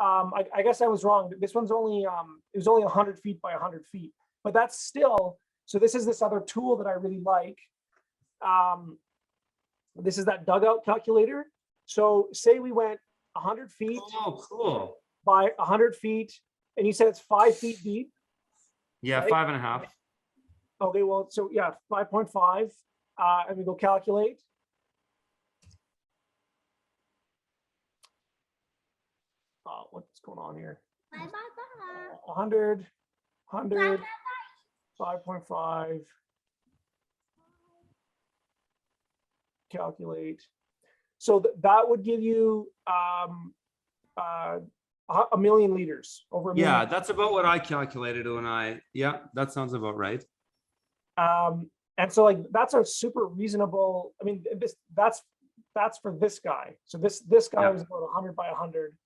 I guess I was wrong. This one's only, it was only 100 feet by 100 feet, but that's still, so this is this other tool that I really like. This is that dugout calculator. So say we went 100 feet Oh, cool. by 100 feet, and you said it's 5 feet deep. Yeah, right? 5.5. Okay, well, so yeah, 5.5, and we go calculate. What's going on here? 100, 100, 5.5, calculate. So that would give you a million liters, over a million. Yeah, that's about what I calculated when yeah, that sounds about right. And so like that's a super reasonable, I mean, that's for this guy. So this guy was about 100 by 100.